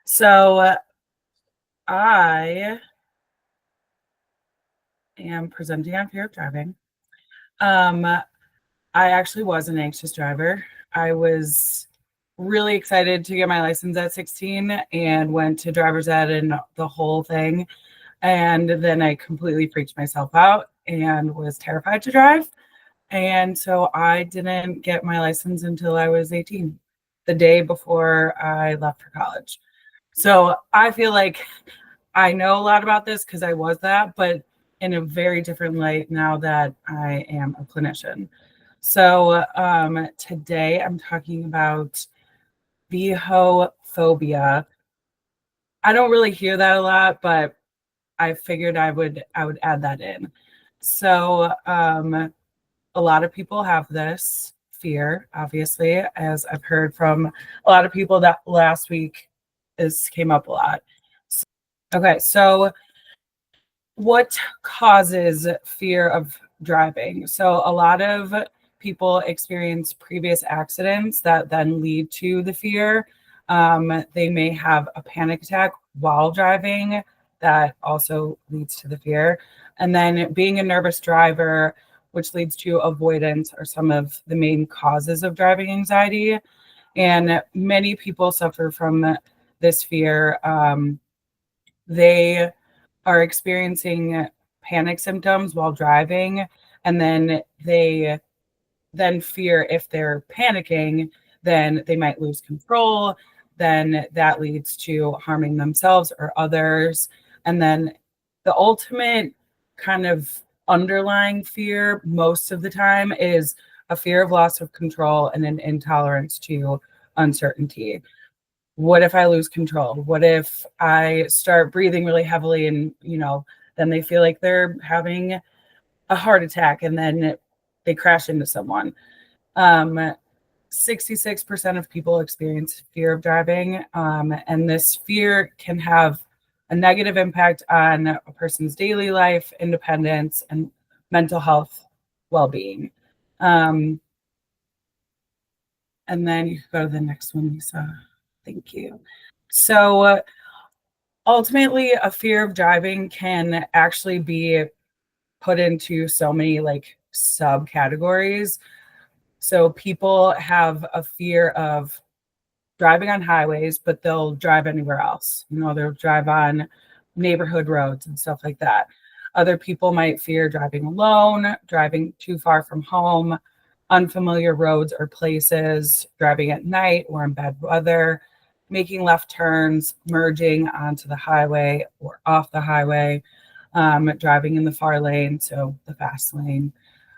So I am presenting on fear of driving. Um, I actually was an anxious driver. I was really excited to get my license at 16 and went to driver's ed and the whole thing. And then I completely freaked myself out and was terrified to drive. And so I didn't get my license until I was 18, the day before I left for college. So I feel like I know a lot about this because I was that, but in a very different light now that I am a clinician. So today I'm talking about vehophobia. I don't really hear that a lot, but I figured I would add that in. So a lot of people have this fear, obviously, as I've heard from a lot of people that last week this came up a lot. Okay, so what causes fear of driving? So a lot of people experience previous accidents that then lead to the fear. They may have a panic attack while driving that also leads to the fear. And then being a nervous driver, which leads to avoidance, are some of the main causes of driving anxiety. And many people suffer from this fear. They are experiencing panic symptoms while driving, and then they then fear if they're panicking, then they might lose control. Then that leads to harming themselves or others. And then the ultimate kind of underlying fear most of the time is a fear of loss of control and an intolerance to uncertainty. What if I lose control? What if I start breathing really heavily and, then they feel like they're having a heart attack and then they crash into someone? 66% of people experience fear of driving, and this fear can have a negative impact on a person's daily life, independence, and mental health well-being. And then you can go to the next one, Lisa. Thank you. So ultimately, a fear of driving can actually be put into so many like subcategories. So people have a fear of driving on highways, but they'll drive anywhere else. They'll drive on neighborhood roads and stuff like that. Other people might fear driving alone, driving too far from home, unfamiliar roads or places, driving at night or in bad weather, making left turns, merging onto the highway or off the highway, driving in the far lane, so the fast lane,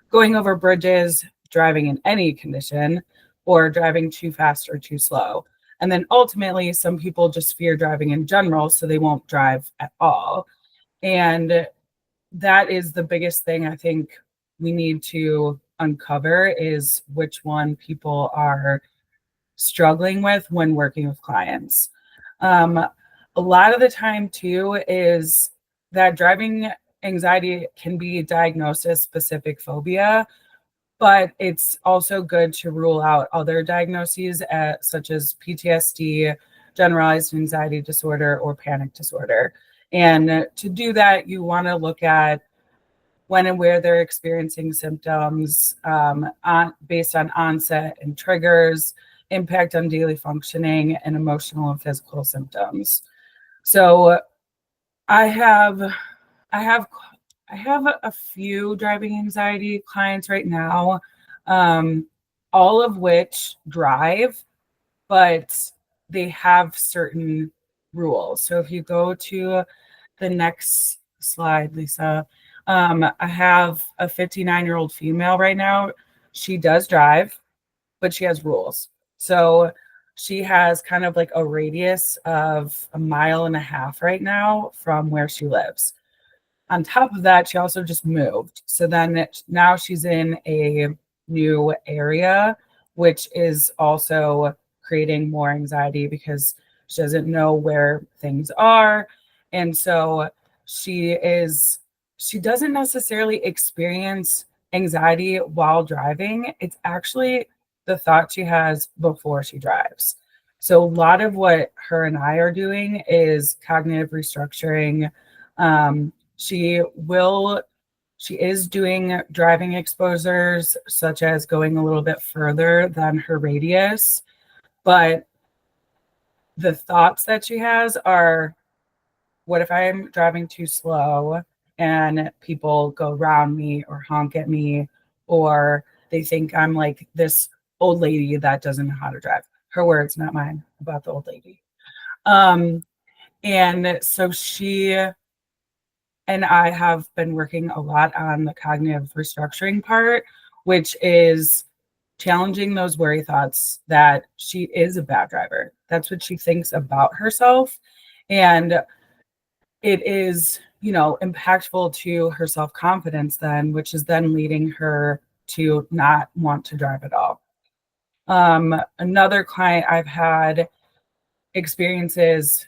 going over bridges, driving in any condition, or driving too fast or too slow. And then ultimately, some people just fear driving in general, so they won't drive at all. And that is the biggest thing I think we need to uncover is which one people are struggling with when working with clients. A lot of the time, too, is that driving anxiety can be diagnosed as specific phobia, but it's also good to rule out other diagnoses such as PTSD, generalized anxiety disorder, or panic disorder. And to do that, you want to look at when and where they're experiencing symptoms based on onset and triggers, impact on daily functioning, and emotional and physical symptoms. So I have I have I have a few driving anxiety clients right now, all of which drive, but they have certain rules. So if you go to the next slide, Lisa, I have a 59-year-old female right now. She does drive, but she has rules. So she has kind of like a radius of 1.5 miles right now from where she lives. On top of that, she also just moved. So then now she's in a new area, which is also creating more anxiety because she doesn't know where things are. And so she doesn't necessarily experience anxiety while driving. It's actually the thought she has before she drives. So a lot of what her and I are doing is cognitive restructuring. She is doing driving exposures, such as going a little bit further than her radius, but the thoughts that she has are, what if I'm driving too slow and people go around me or honk at me, or they think I'm like this old lady that doesn't know how to drive? Her words, not mine, about the old lady. Um, and so she and I have been working a lot on the cognitive restructuring part, which is challenging those worry thoughts that she is a bad driver. That's what she thinks about herself. And it is, impactful to her self-confidence then, which is then leading her to not want to drive at all. Another client I've had experiences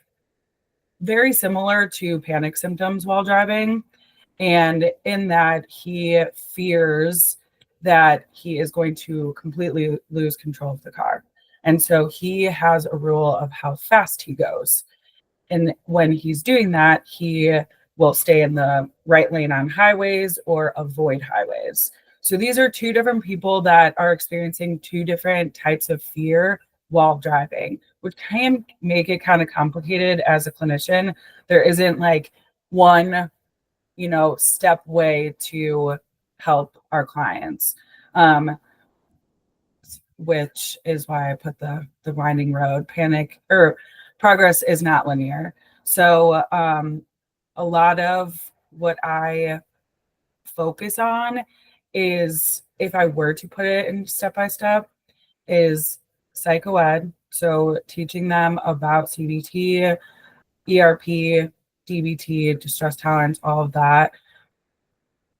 very similar to panic symptoms while driving. And in that, he fears that he is going to completely lose control of the car. And so he has a rule of how fast he goes. And when he's doing that, he will stay in the right lane on highways or avoid highways. So these are two different people that are experiencing two different types of fear while driving, which can make it kind of complicated as a clinician. There isn't like one, step way to help our clients. Which is why I put the winding road. Panic or progress is not linear. So a lot of what I focus on is, if I were to put it in step by step, is psychoed. So teaching them about CBT, ERP, DBT, distress tolerance, all of that.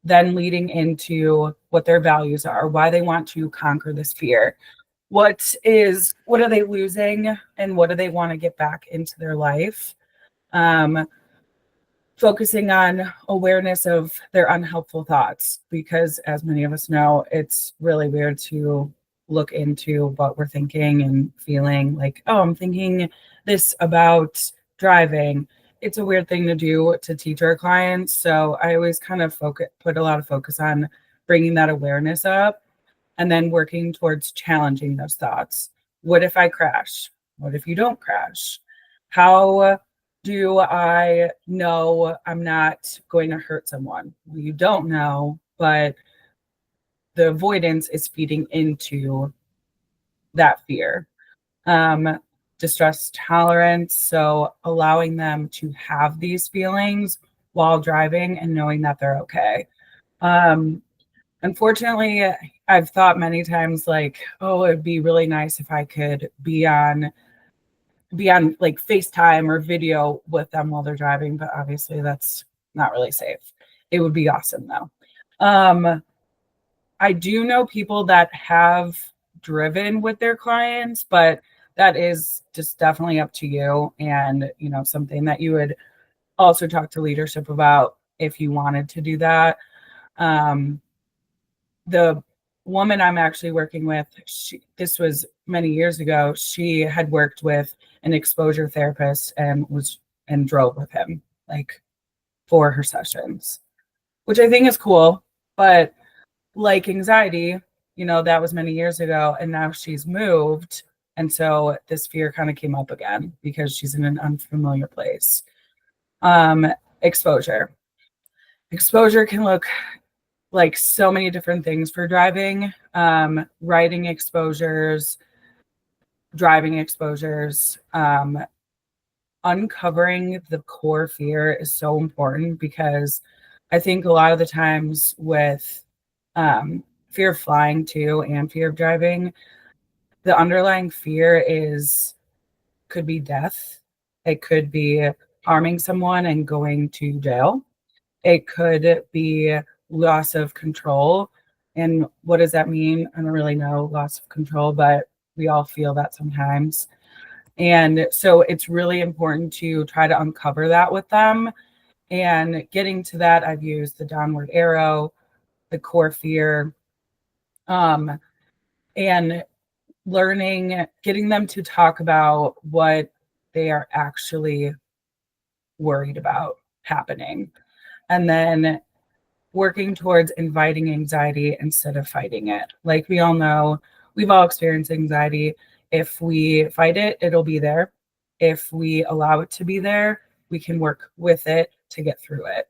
Then leading into what their values are, why they want to conquer this fear. What are they losing and what do they want to get back into their life? Focusing on awareness of their unhelpful thoughts, because as many of us know, it's really weird to look into what we're thinking and feeling like, oh, I'm thinking this about driving. It's a weird thing to do to teach our clients. So I always kind of put a lot of focus on bringing that awareness up and then working towards challenging those thoughts. What if I crash? What if you don't crash? How do I know I'm not going to hurt someone? Well, you don't know, but the avoidance is feeding into that fear. Distress tolerance, so allowing them to have these feelings while driving and knowing that they're okay. Unfortunately, I've thought many times like, oh, it'd be really nice if I could be on like FaceTime or video with them while they're driving, but obviously that's not really safe. It would be awesome though. I do know people that have driven with their clients, but that is just definitely up to you, and something that you would also talk to leadership about if you wanted to do that. The woman I'm actually working with, this was many years ago, she had worked with an exposure therapist and drove with him like for her sessions, which I think is cool. But like anxiety, that was many years ago, and now she's moved. And so this fear kind of came up again because she's in an unfamiliar place. Exposure. Exposure can look like so many different things for driving. Riding exposures, driving exposures, uncovering the core fear is so important, because I think a lot of the times with fear of flying too and fear of driving, the underlying fear could be death. It could be harming someone and going to jail. It could be loss of control. And what does that mean? I don't really know, loss of control, but we all feel that sometimes. And so it's really important to try to uncover that with them. And getting to that, I've used the downward arrow, the core fear. And getting them to talk about what they are actually worried about happening, and then working towards inviting anxiety instead of fighting it. Like we all know, we've all experienced anxiety. If we fight it, it'll be there. If we allow it to be there, we can work with it to get through it.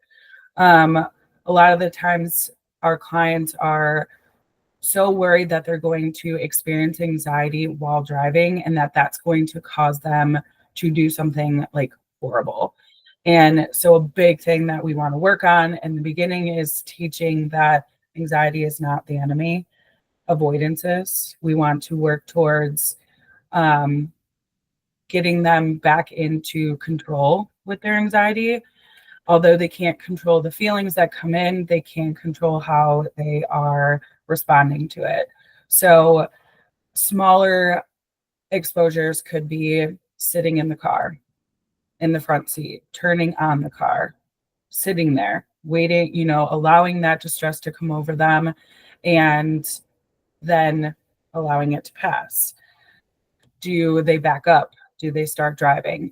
A lot of the times, our clients are so worried that they're going to experience anxiety while driving and that that's going to cause them to do something like horrible. And so a big thing that we want to work on in the beginning is teaching that anxiety is not the enemy. Avoidance is. We want to work towards getting them back into control with their anxiety. Although they can't control the feelings that come in, they can control how they are responding to it. So smaller exposures could be sitting in the car, in the front seat, turning on the car, sitting there, waiting, allowing that distress to come over them and then allowing it to pass. Do they back up? Do they start driving?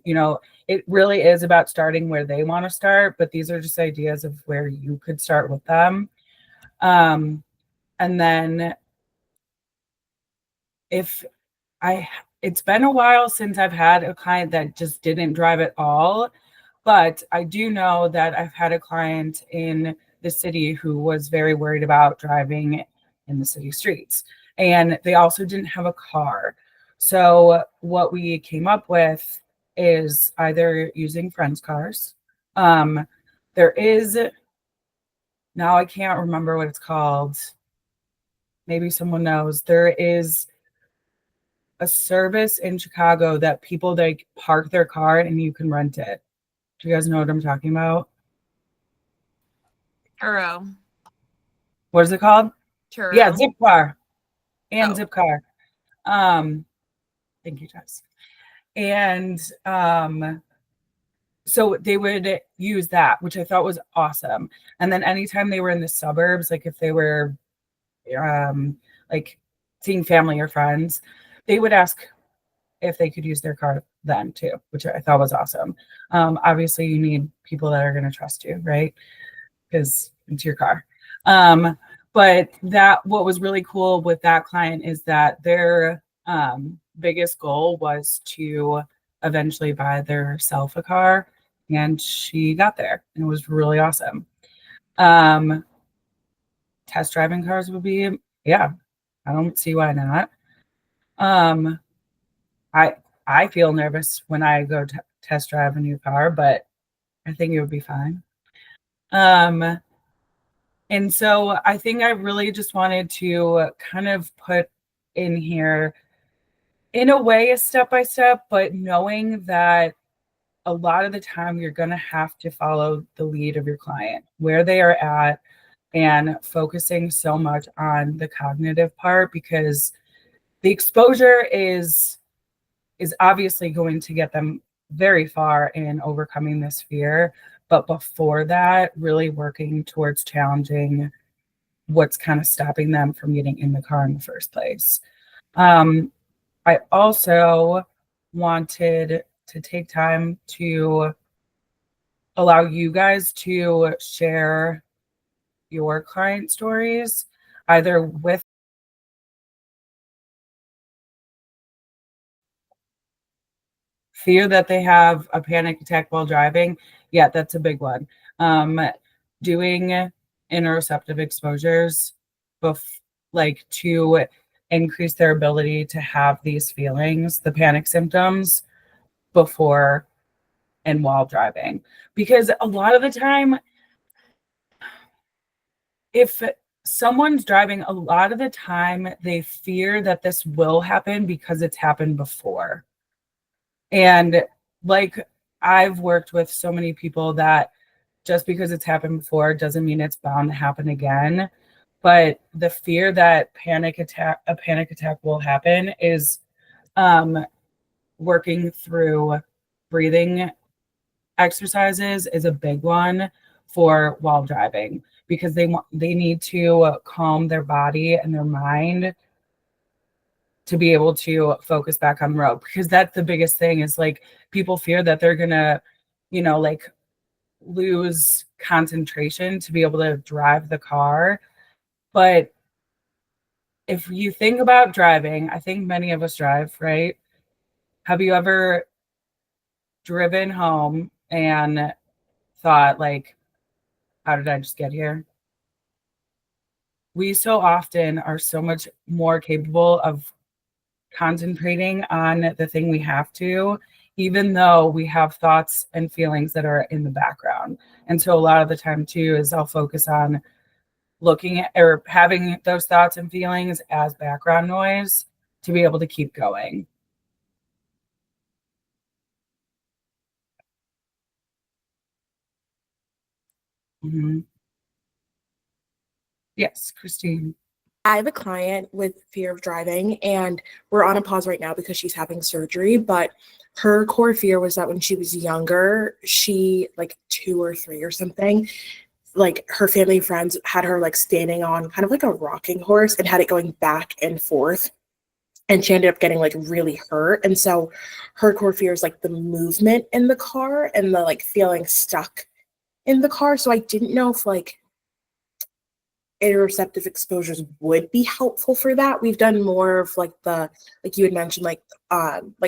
It really is about starting where they want to start, but these are just ideas of where you could start with them. And then it's been a while since I've had a client that just didn't drive at all, but I do know that I've had a client in the city who was very worried about driving in the city streets, and they also didn't have a car. So what we came up with is either using friends' cars. There is, now I can't remember what it's called. Maybe someone knows. There is a service in Chicago that people park their car and you can rent it. Do you guys know what I'm talking about? Turo. What is it called? Turo. Yeah, Zipcar and Zipcar. Thank you, Jess. And so they would use that, which I thought was awesome. And then anytime they were in the suburbs, like if they were like seeing family or friends, they would ask if they could use their car then too, which I thought was awesome. Obviously, you need people that are going to trust you, right? Because it's your car. But what was really cool with that client is that their biggest goal was to eventually buy theirself a car, and she got there, and it was really awesome. Test driving cars would be, yeah, I don't see why not. I feel nervous when I go test drive a new car, but I think it would be fine. And so I think I really just wanted to kind of put in here, in a way, a step-by-step, but knowing that a lot of the time you're going to have to follow the lead of your client, where they are at, and focusing so much on the cognitive part, because the exposure is obviously going to get them very far in overcoming this fear. But before that, really working towards challenging what's kind of stopping them from getting in the car in the first place. I also wanted to take time to allow you guys to share your client stories, either with fear that they have a panic attack while driving. Yeah, that's a big one. Doing interoceptive exposures to increase their ability to have these feelings, the panic symptoms, before and while driving. Because a lot of the time, if someone's driving, a lot of the time they fear that this will happen because it's happened before. And like, I've worked with so many people that just because it's happened before doesn't mean it's bound to happen again. But the fear that a panic attack will happen is working through breathing exercises is a big one for while driving, because they need to calm their body and their mind to be able to focus back on the road, because that's the biggest thing is like people fear that they're gonna, like lose concentration to be able to drive the car. But if you think about driving, I think many of us drive, right? Have you ever driven home and thought like, how did I just get here? We so often are so much more capable of concentrating on the thing we have to, even though we have thoughts and feelings that are in the background. And so a lot of the time too is I'll focus on looking at or having those thoughts and feelings as background noise to be able to keep going. Mm-hmm. Yes, Christine. I have a client with fear of driving, and we're on a pause right now because she's having surgery. But her core fear was that when she was younger, she, like 2 or 3 or something, like her family and friends had her like standing on kind of like a rocking horse and had it going back and forth. And she ended up getting like really hurt. And so her core fear is like the movement in the car and the like feeling stuck in the car. So I didn't know if like interoceptive exposures would be helpful for that. We've done more of like like you had mentioned, like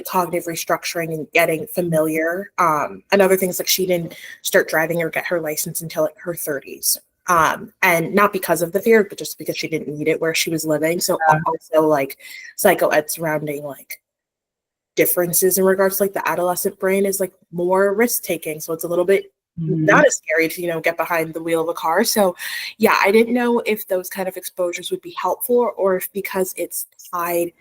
cognitive restructuring and getting familiar. And other things, like she didn't start driving or get her license until like her 30s. And not because of the fear, but just because she didn't need it where she was living. So also like psycho ed surrounding like differences in regards to like the adolescent brain is like more risk taking. So it's a little bit not as scary to, get behind the wheel of a car. So yeah, I didn't know if those kind of exposures would be helpful or if because it's tied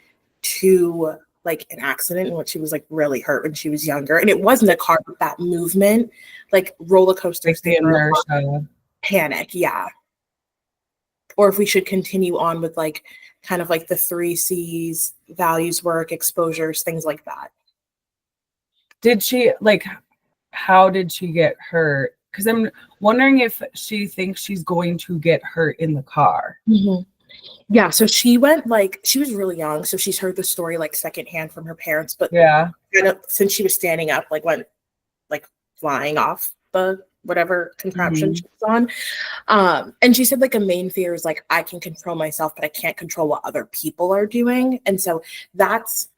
to like an accident in which she was like really hurt when she was younger. And it wasn't a car, but that movement, like roller coasters, the inertia. Panic. Yeah. Or if we should continue on with like kind of like the 3 C's, values, work, exposures, things like that. Did she like, how did she get hurt? Because I'm wondering if she thinks she's going to get hurt in the car. Mm-hmm. Yeah, so she went like she was really young, so she's heard the story like secondhand from her parents. But yeah, since she was standing up, like went like flying off the whatever contraption she was on. And she said like a main fear is like I can control myself, but I can't control what other people are doing, and so that's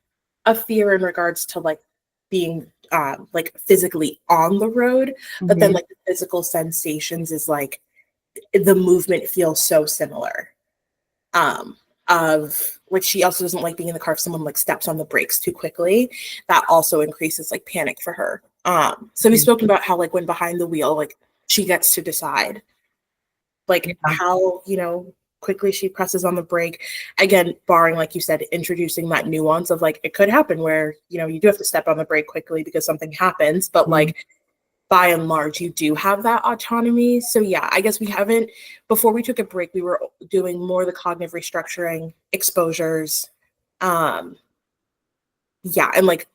a fear in regards to like being like physically on the road, but then like the physical sensations is like the movement feels so similar. Of which she also doesn't like being in the car if someone like steps on the brakes too quickly. That also increases like panic for her. So we've spoken about how like when behind the wheel, like she gets to decide like how, quickly she presses on the brake. Again, barring, like you said, introducing that nuance of like it could happen where, you do have to step on the brake quickly because something happens, but like by and large, you do have that autonomy. So yeah, I guess we haven't, before we took a break, we were doing more the cognitive restructuring, exposures, and like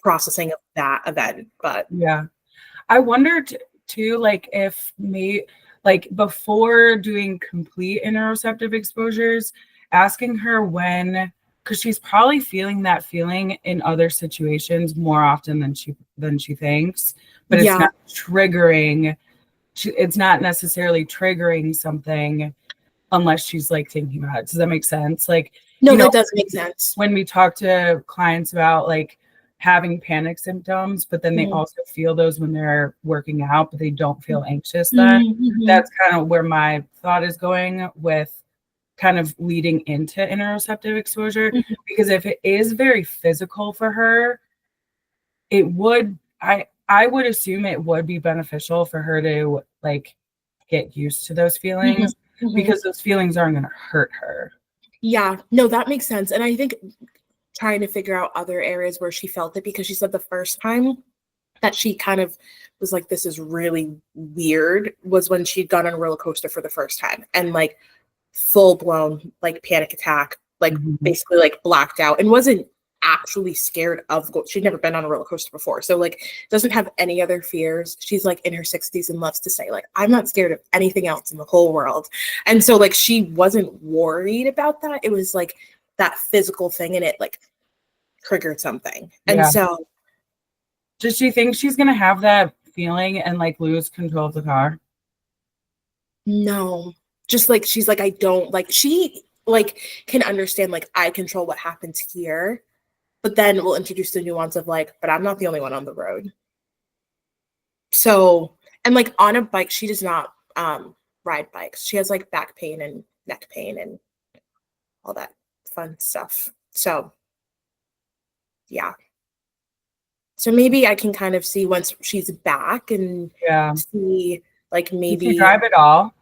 processing of that event. But yeah, I wondered too, like if me, like before doing complete interoceptive exposures, asking her when, because she's probably feeling that feeling in other situations more often than she thinks, but it's not triggering. It's not necessarily triggering something unless she's like thinking about it. Does that make sense? Like, no, that does make sense. When we talk to clients about like having panic symptoms, but then they also feel those when they're working out, but they don't feel anxious then. That's kind of where my thought is going with kind of leading into interoceptive exposure, because if it is very physical for her, it would, I would assume it would be beneficial for her to like get used to those feelings because those feelings aren't going to hurt her. Yeah, no, that makes sense. And I think trying to figure out other areas where she felt it, because she said the first time that she kind of was like, this is really weird, was when she'd gone on a roller coaster for the first time and like full blown like panic attack, like basically like blacked out and wasn't actually scared of she'd never been on a roller coaster before, so like doesn't have any other fears. She's like in her 60s and loves to say like I'm not scared of anything else in the whole world, and so like she wasn't worried about that. It was like that physical thing, and it like triggered something. And Yeah. so Does she think she's gonna have that feeling and like lose control of the car? no, just like she's like, I don't like, she like can understand like I control what happens here, but then we'll introduce the nuance of like, but I'm not the only one on the road. So, and like on a bike, she does not ride bikes. She has like back pain and neck pain and all that fun stuff. So, yeah. So maybe I can kind of see once she's back and Yeah. see like Did maybe. she drive it all?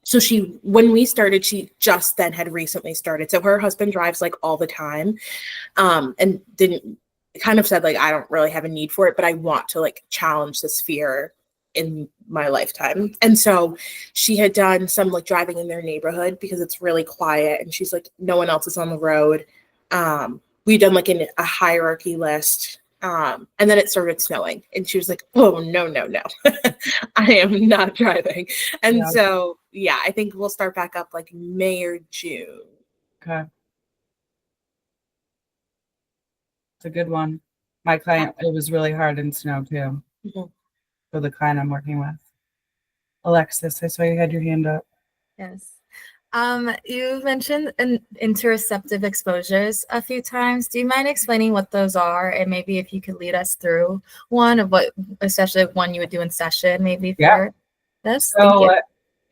So she, when we started, she just then had recently started. So her husband drives like all the time, and didn't, kind of said like, I don't really have a need for it, but I want to like challenge this fear in my lifetime. And so she had done some like driving in their neighborhood because it's really quiet, and she's like, no one else is on the road. We'd done like a hierarchy list. And then it started snowing, and she was like, oh, no, no, no, I am not driving. And Yeah. so, yeah, I think we'll start back up like May or June. Okay. It's a good one. My client, it was really hard in snow too, Mhm. for the client I'm working with. Alexis, I saw you had your hand up. Yes. You mentioned interoceptive exposures a few times. Do you mind explaining what those are, and maybe if you could lead us through one of what, especially one you would do in session, maybe for Yeah. this? Thank So you.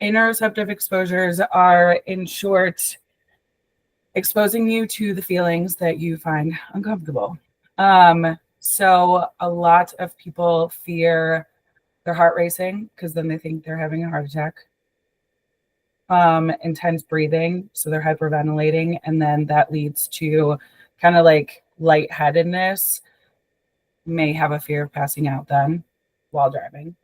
interoceptive exposures are, in short, exposing you to the feelings that you find uncomfortable. So a lot of people fear their heart racing because then they think they're having a heart attack. Intense breathing, so they're hyperventilating, and then that leads to kind of like lightheadedness, may have a fear of passing out then while driving.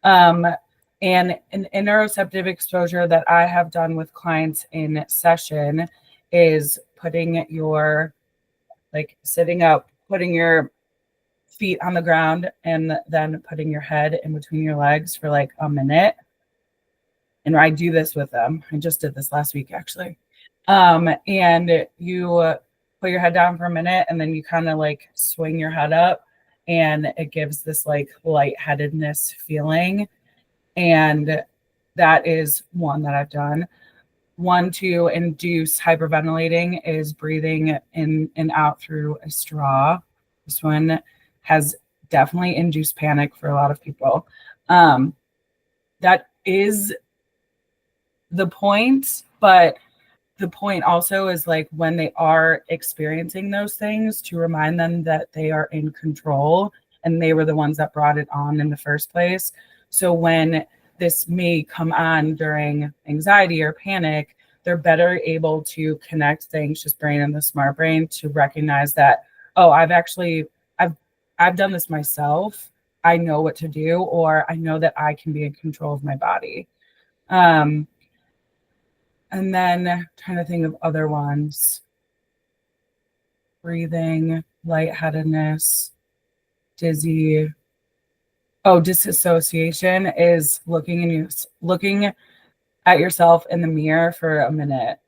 And an interoceptive exposure that I have done with clients in session is putting your, like sitting up, putting your feet on the ground, and then putting your head in between your legs for like a minute. And I do this with them. I just did this last week, actually. And you put your head down for a minute, and then you kind of like swing your head up, and it gives this like lightheadedness feeling. And that is one that I've done. One to induce hyperventilating is breathing in and out through a straw. This one has definitely induced panic for a lot of people. That is the point, but the point also is like when they are experiencing those things, to remind them that they are in control and they were the ones that brought it on in the first place. So when this may come on during anxiety or panic, they're better able to connect the anxious brain and the smart brain to recognize that, oh, I've done this myself. I know what to do, or I know that I can be in control of my body. And then trying to think of other ones. Breathing, lightheadedness, dizzy. Oh, disassociation is looking at yourself in the mirror for a minute.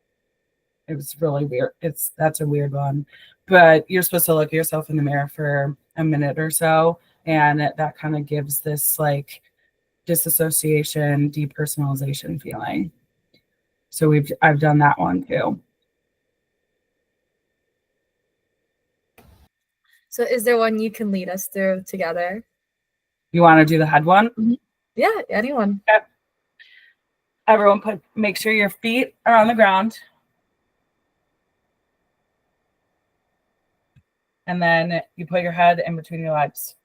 It was really weird. That's a weird one. But you're supposed to look at yourself in the mirror for a minute or so. And that kind of gives this like disassociation, depersonalization feeling. So I've done that one too. So is there one you can lead us through together? You want to do the head one? Yeah, anyone. Okay. Everyone make sure your feet are on the ground. And then you put your head in between your legs.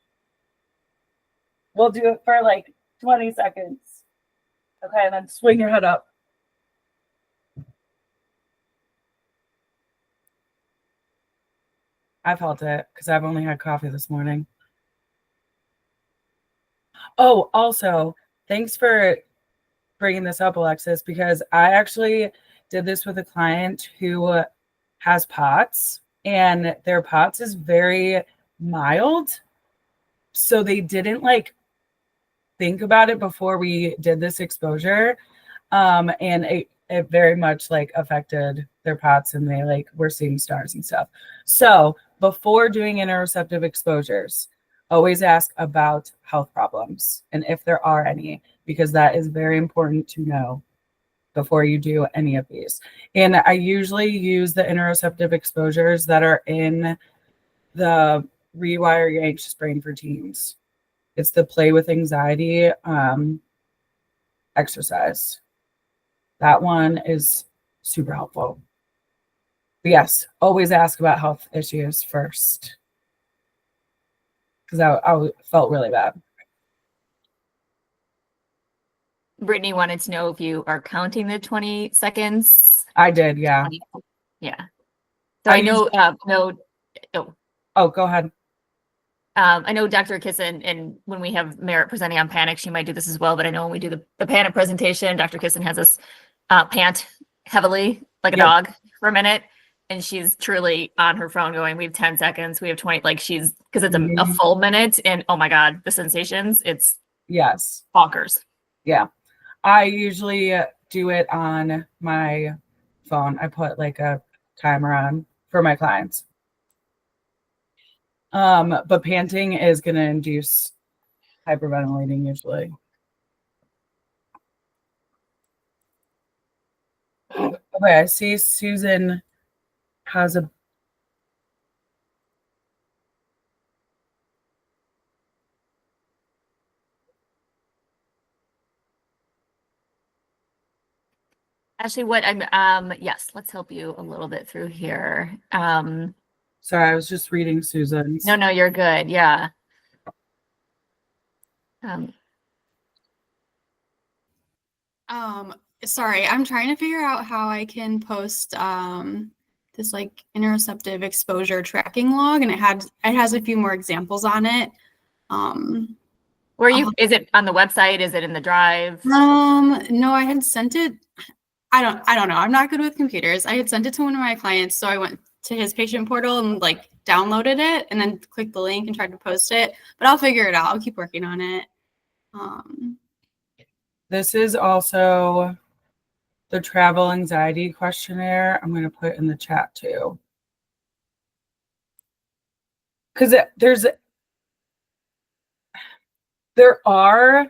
We'll do it for like 20 seconds. Okay, and then swing your head up. I felt it because I've only had coffee this morning. Oh, also, thanks for bringing this up, Alexis, because I actually did this with a client who has POTS, and their POTS is very mild. So they didn't like think about it before we did this exposure. And it very much like affected their POTS, and they like were seeing stars and stuff. So before doing interoceptive exposures, always ask about health problems and if there are any, because that is very important to know before you do any of these. And I usually use the interoceptive exposures that are in the Rewire Your Anxious Brain for Teens. It's the Play with Anxiety exercise. That one is super helpful. But yes, always ask about health issues first, because I felt really bad. Brittany wanted to know if you are counting the 20 seconds. I did, yeah. 20 Yeah. So I know, Oh, go ahead. I know Dr. Kissen, and when we have Merritt presenting on panic, she might do this as well. But I know when we do the panic presentation, Dr. Kissen has us pant heavily like a Yep. dog for a minute. And she's truly on her phone going, we have 10 seconds, we have 20, like she's, because it's a Mhm. full minute. And oh my God, the sensations, it's Yes. bonkers. Yeah. I usually do it on my phone. I put like a timer on for my clients. But panting is going to induce hyperventilating usually. Okay, I see Susan has a. Actually, what I'm, yes, let's help you a little bit through here. Sorry, I was just reading Susan's. No, you're good. Yeah. Sorry, I'm trying to figure out how I can post this like interoceptive exposure tracking log, and it has a few more examples on it. Where you, is it on the website? Is it in the drive? No, I had sent it. I don't know. I'm not good with computers. I had sent it to one of my clients, so I went to his patient portal and like downloaded it and then clicked the link and tried to post it, but I'll figure it out. I'll keep working on it. This is also the travel anxiety questionnaire. I'm going to put in the chat too. Because there are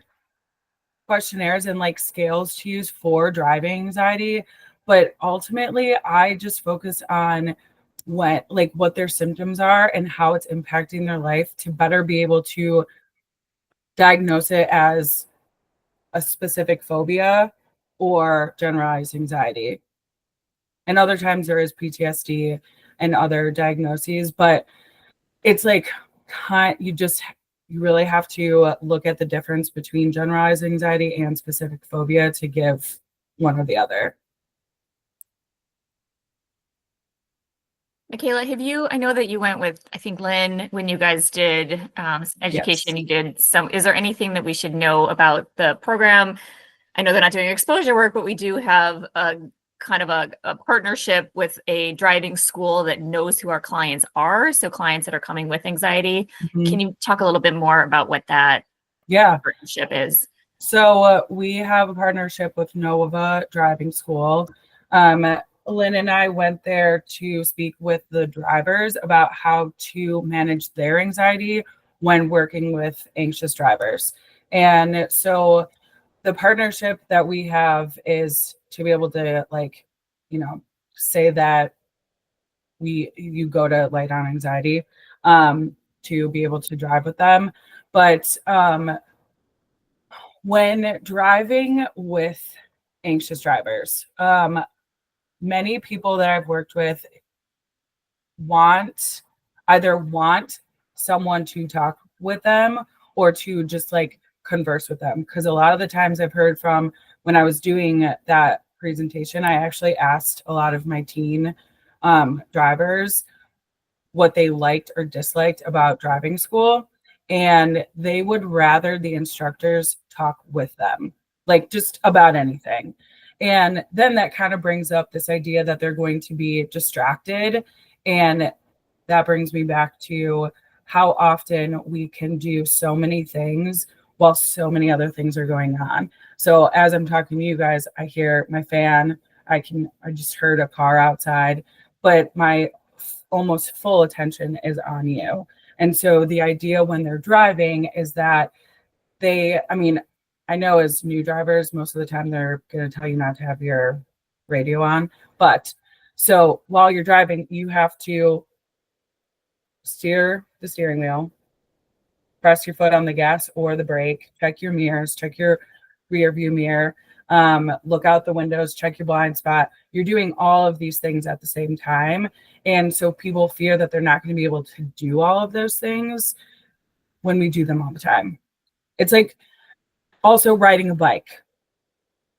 questionnaires and like scales to use for driving anxiety, but ultimately I just focus on what their symptoms are and how it's impacting their life to better be able to diagnose it as a specific phobia or generalized anxiety. And other times there is PTSD and other diagnoses, but it's like you really have to look at the difference between generalized anxiety and specific phobia to give one or the other. Michaela, I know that you went with, I think, Lynn, when you guys did education, Yes. you did is there anything that we should know about the program? I know they're not doing exposure work, but we do have a kind of a partnership with a driving school that knows who our clients are. So clients that are coming with anxiety. Mhm. Can you talk a little bit more about what that partnership is? So we have a partnership with Nova Driving School. Lynn and I went there to speak with the drivers about how to manage their anxiety when working with anxious drivers. And so the partnership that we have is to be able to say that you go to Light on Anxiety to be able to drive with them. But when driving with anxious drivers, many people that I've worked with either want someone to talk with them or to just like converse with them. Because a lot of the times I've heard from when I was doing that presentation, I actually asked a lot of my teen drivers what they liked or disliked about driving school. And they would rather the instructors talk with them, like just about anything. And then that kind of brings up this idea that they're going to be distracted. And that brings me back to how often we can do so many things while so many other things are going on. So as I'm talking to you guys, I hear my fan, I just heard a car outside, but my almost full attention is on you. And so the idea when they're driving is that I know as new drivers, most of the time they're going to tell you not to have your radio on. But so while you're driving, you have to steer the steering wheel, press your foot on the gas or the brake, check your mirrors, check your rear view mirror, look out the windows, check your blind spot. You're doing all of these things at the same time. And so people fear that they're not going to be able to do all of those things when we do them all the time. It's like also riding a bike.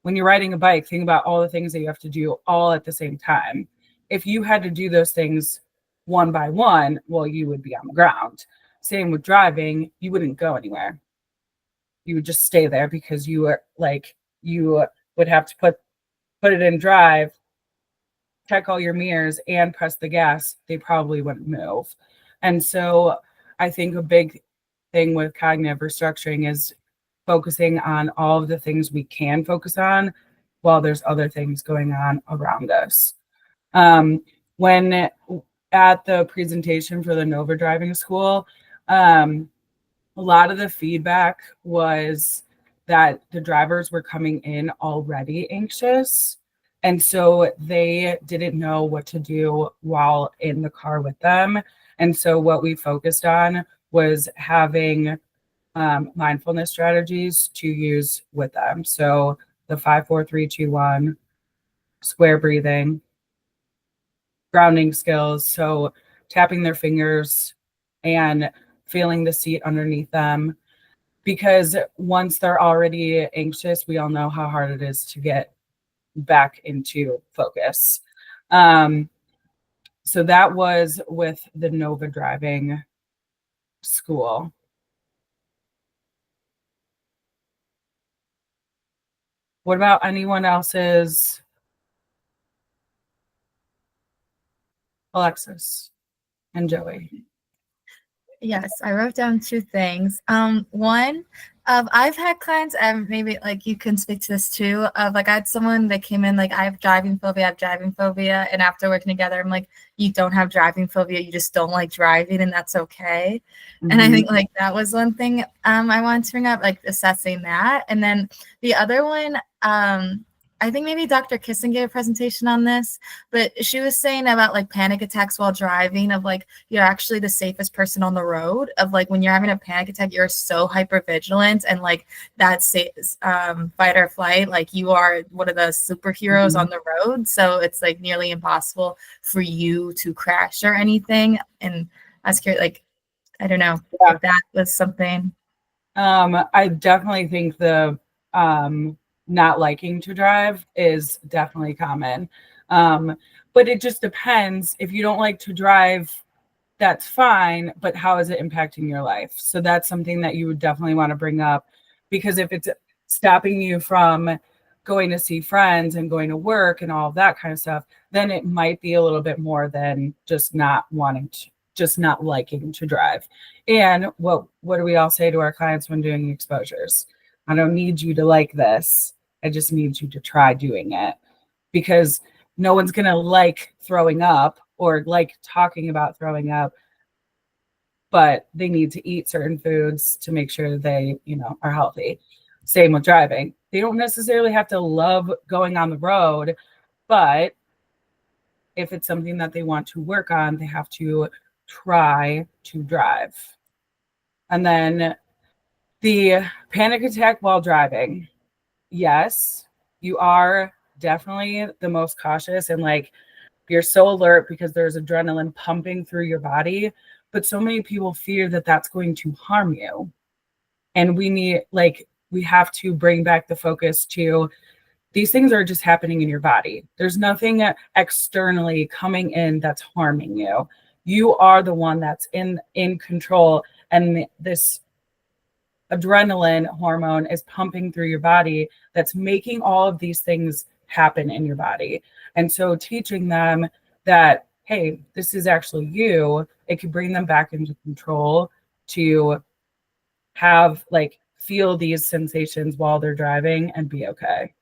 When you're riding a bike, think about all the things that you have to do all at the same time. If you had to do those things one by one, well, you would be on the ground. Same with driving, you wouldn't go anywhere. You would just stay there because you would have to put it in drive, check all your mirrors and press the gas. They probably wouldn't move. And so I think a big thing with cognitive restructuring is focusing on all of the things we can focus on while there's other things going on around us. When at the presentation for the Nova Driving School, a lot of the feedback was that the drivers were coming in already anxious. And so they didn't know what to do while in the car with them. And so what we focused on was having mindfulness strategies to use with them. So the 5, 4, 3, 2, 1, square breathing, grounding skills. So tapping their fingers and feeling the seat underneath them. Because once they're already anxious, we all know how hard it is to get back into focus. So that was with the Nova Driving School. What about anyone else's? Alexis and Joey. Yes, I wrote down 2 things. One, I've had clients, and maybe like you can speak to this too, of like I had someone that came in like I have driving phobia, and after working together, I'm like, you don't have driving phobia, you just don't like driving, and that's okay. Mm-hmm. And I think like that was one thing I wanted to bring up, like assessing that. And then the other one, I think maybe Dr. Kissen gave a presentation on this, but she was saying about like panic attacks while driving, of like you're actually the safest person on the road, of like when you're having a panic attack, you're so hyper vigilant, and like that's fight or flight, like you are one of the superheroes on the road. So it's like nearly impossible for you to crash or anything. And I was curious, like, I don't know if that was something. I definitely think the not liking to drive is definitely common. But it just depends. If you don't like to drive, that's fine, but how is it impacting your life? So that's something that you would definitely want to bring up, because if it's stopping you from going to see friends and going to work and all of that kind of stuff, then it might be a little bit more than just not liking to drive. And what do we all say to our clients when doing exposures? I don't need you to like this. I just need you to try doing it, because no one's going to like throwing up or like talking about throwing up, but they need to eat certain foods to make sure they, are healthy. Same with driving. They don't necessarily have to love going on the road, but if it's something that they want to work on, they have to try to drive. And then the panic attack while driving. Yes, you are definitely the most cautious, and like you're so alert because there's adrenaline pumping through your body, but so many people fear that that's going to harm you. And we have to bring back the focus to these things are just happening in your body. There's nothing externally coming in that's harming you. You are the one that's in control, and this adrenaline hormone is pumping through your body that's making all of these things happen in your body. And so teaching them that, hey, this is actually you, it could bring them back into control to have like feel these sensations while they're driving and be okay.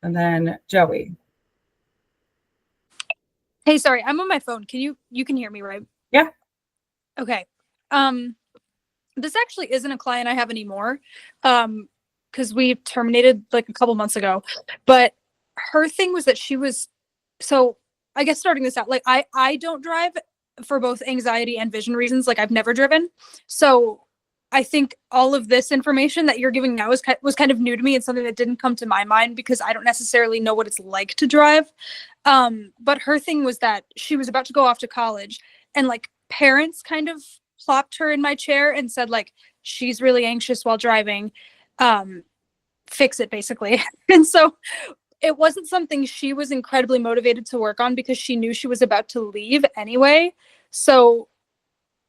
And then Joey. Hey, sorry, I'm on my phone. You can hear me, right? Yeah. Okay. This actually isn't a client I have anymore. Because we terminated like a couple months ago. But her thing was that so I guess starting this out, like I don't drive for both anxiety and vision reasons. Like I've never driven. So I think all of this information that you're giving now was kind of new to me and something that didn't come to my mind because I don't necessarily know what it's like to drive. But her thing was that she was about to go off to college and like parents kind of plopped her in my chair and said like, she's really anxious while driving. Fix it basically. And so it wasn't something she was incredibly motivated to work on because she knew she was about to leave anyway. So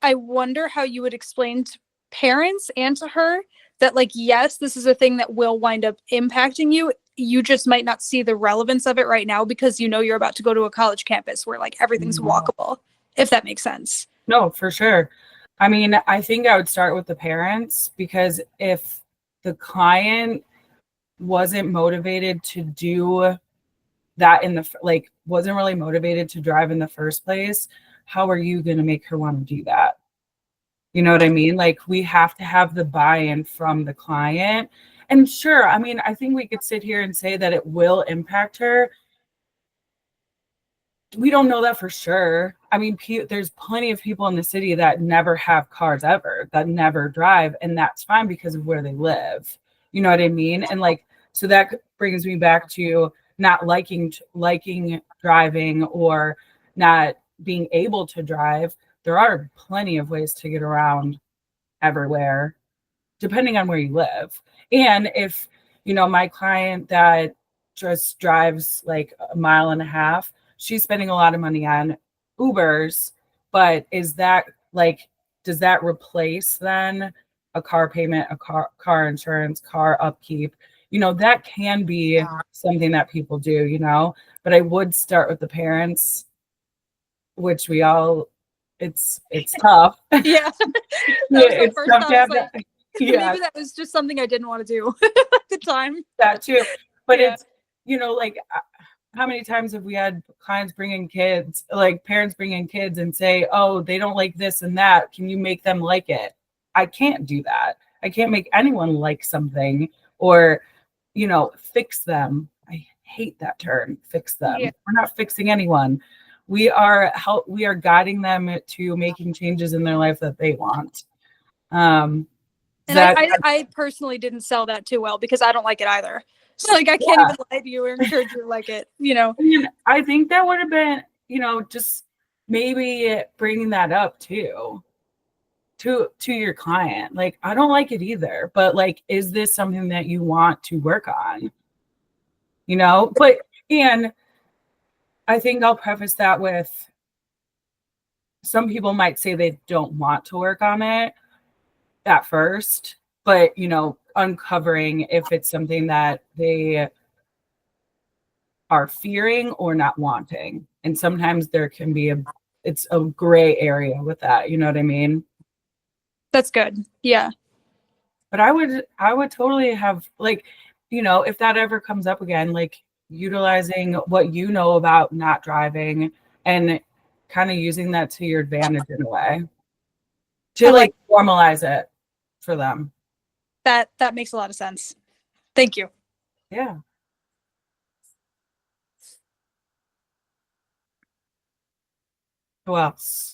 I wonder how you would explain to parents and to her that like, yes, this is a thing that will wind up impacting you. You just might not see the relevance of it right now because you know you're about to go to a college campus where like everything's walkable, if that makes sense. No, for sure. I mean, I think I would start with the parents because if the client wasn't motivated to do that wasn't really motivated to drive in the first place, how are you going to make her want to do that? You know what I mean? Like we have to have the buy-in from the client. And sure, I mean, I think we could sit here and say that it will impact her. We don't know that for sure. I mean, there's plenty of people in the city that never have cars ever, that never drive, and that's fine because of where they live. You know what I mean? And like, so that brings me back to not liking driving or not being able to drive. There are plenty of ways to get around everywhere, depending on where you live. And if, my client that just drives like a mile and a half, she's spending a lot of money on Ubers, but does that replace then a car payment, a car insurance, car upkeep? That can be something that people do, but I would start with the parents, which it's tough. Yeah. It's tough to have that. Yeah. Maybe that was just something I didn't want to do at the time. That too. But Yeah. it's, like how many times have we had clients bring in kids, like parents bring in kids and say, oh, they don't like this and that. Can you make them like it? I can't do that. I can't make anyone like something or, fix them. I hate that term, fix them. Yeah. We're not fixing anyone. We are guiding them to making changes in their life that they want. And I personally didn't sell that too well because I don't like it either. So like I can't even lie to you or encourage you to like it, I mean, I think that would have been, just maybe bringing that up too to your client. Like, I don't like it either, but like, is this something that you want to work on? And I think I'll preface that with some people might say they don't want to work on it at first, but uncovering if it's something that they are fearing or not wanting. And sometimes there can be it's a gray area with that. You know what I mean? That's good. Yeah. But I would totally have like, if that ever comes up again, like utilizing what you know about not driving and kind of using that to your advantage in a way to like formalize it for them. That makes a lot of sense. Thank you. Yeah. Who else?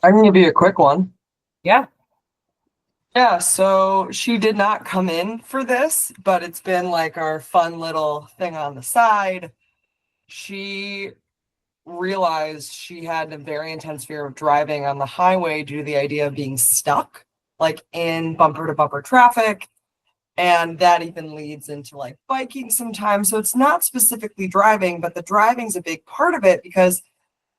I can give you a quick one. Yeah. Yeah, so she did not come in for this, but it's been like our fun little thing on the side. She realized she had a very intense fear of driving on the highway due to the idea of being stuck, like in bumper to bumper traffic. And that even leads into like biking sometimes. So it's not specifically driving, but the driving's a big part of it because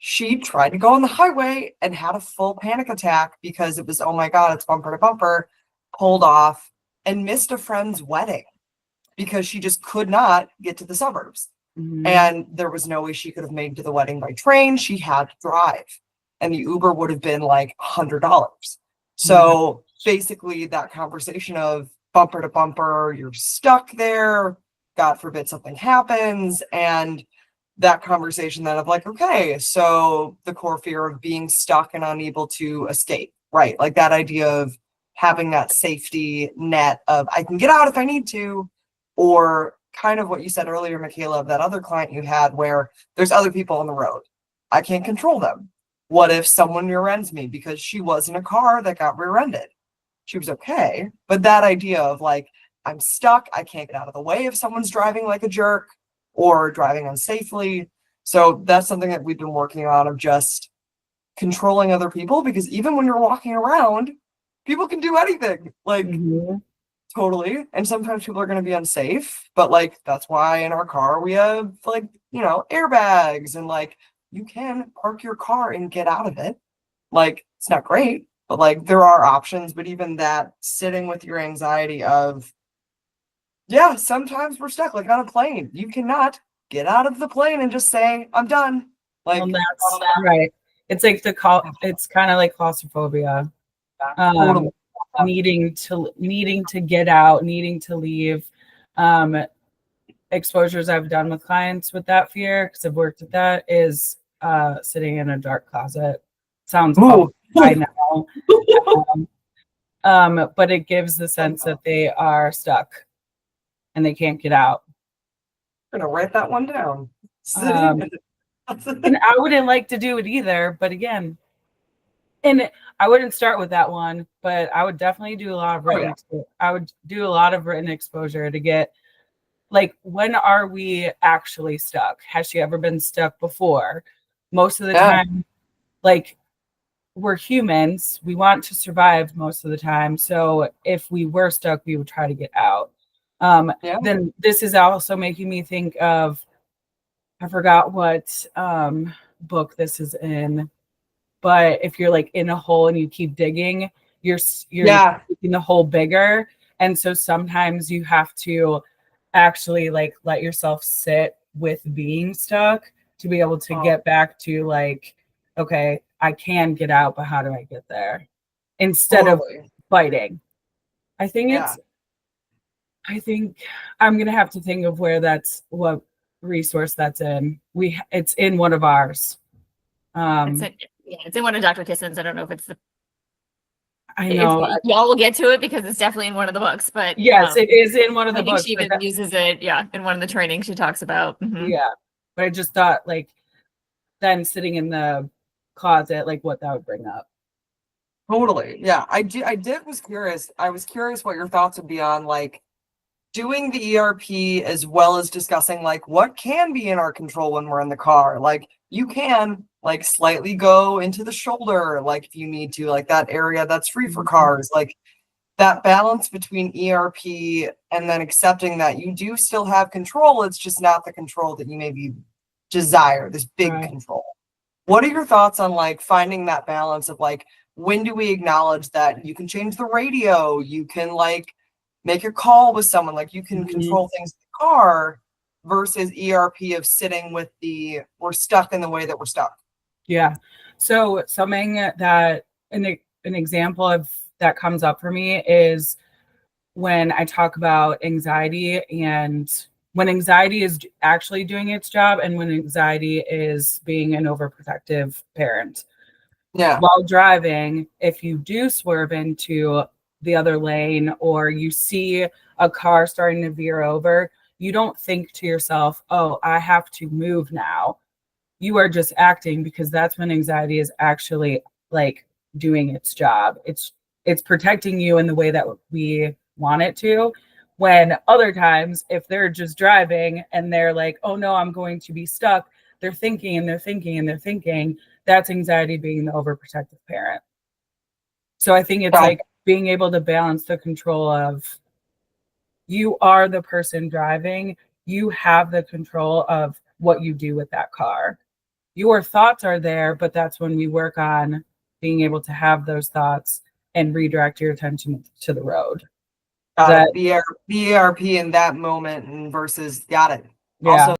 she tried to go on the highway and had a full panic attack because it was, oh my God, it's bumper to bumper, pulled off and missed a friend's wedding because she just could not get to the suburbs. Mhm. and there was no way she could have made to the wedding by train. She had to drive, and the Uber would have been like $100. So basically, that conversation of bumper to bumper, you're stuck there. God forbid something happens, and that conversation then of like, okay, so the core fear of being stuck and unable to escape, right? Like that idea of having that safety net of I can get out if I need to, or kind of what you said earlier, Michaela, of that other client you had where there's other people on the road. I can't control them. What if someone rear ends me because she was in a car that got rear ended? She was okay. But that idea of like, I'm stuck, I can't get out of the way if someone's driving like a jerk or driving unsafely. So that's something that we've been working on of just controlling other people, because even when you're walking around, people can do anything. Like Mhm. totally. And sometimes people are going to be unsafe, but like that's why in our car we have like, airbags, and like you can park your car and get out of it. Like it's not great, but like there are options. But even that, sitting with your anxiety of, yeah, sometimes we're stuck like on a plane. You cannot get out of the plane and just say, I'm done. Like Well, that's right. It's like it's kind of like claustrophobia. totally. Needing to get out, needing to leave. Exposures I've done with clients with that fear, because I've worked with that, is sitting in a dark closet. Sounds awful, I know. But it gives the sense that they are stuck and they can't get out. I'm gonna write that one down. And I wouldn't like to do it either, but again, and I wouldn't start with that one, but I would definitely do a lot of written. I would do a lot of written exposure to get, like, when are we actually stuck? Has she ever been stuck before? Most of the time, like, we're humans. We want to survive most of the time. So if we were stuck, we would try to get out. Then this is also making me think of, I forgot what book this is in, but if you're like in a hole and you keep digging, you're making the hole bigger. And so sometimes you have to actually like let yourself sit with being stuck to be able to get back to like, okay, I can get out, but how do I get there? Instead of fighting. I think I'm gonna have to think of what resource that's in. It's in one of ours. It's in one of Dr. Kissin's. I don't know if it's I know y'all will get to it because it's definitely in one of the books, but yes, it is in one of the I think books. she even uses it, in one of the trainings she talks about. Mhm. Yeah, but I just thought, like, then sitting in the closet, like, what that would bring up. Totally. Yeah. Was curious. I was curious what your thoughts would be on like doing the ERP as well as discussing like what can be in our control when we're in the car. Like you can like slightly go into the shoulder, like if you need to, like that area that's free for cars, like that balance between ERP and then accepting that you do still have control. It's just not the control that you maybe desire, this big control. What are your thoughts on like finding that balance of like, when do we acknowledge that you can change the radio, you can like make a call with someone, like you can control things in the car, versus ERP of sitting with we're stuck in the way that we're stuck? Yeah. So something that an example of that comes up for me is when I talk about anxiety, and when anxiety is actually doing its job and when anxiety is being an overprotective parent. Yeah. While driving, if you do swerve into the other lane or you see a car starting to veer over, you don't think to yourself, oh, I have to move now. You are just acting, because that's when anxiety is actually like doing its job. It's protecting you in the way that we want it to. When other times, if they're just driving and they're like, oh no, I'm going to be stuck, they're thinking and they're thinking and they're thinking. That's anxiety being the overprotective parent. So I think it's like being able to balance the control of, you are the person driving, you have the control of what you do with that car. Your thoughts are there, but that's when we work on being able to have those thoughts and redirect your attention to the road. The ERP in that moment versus got it. Yeah. Also,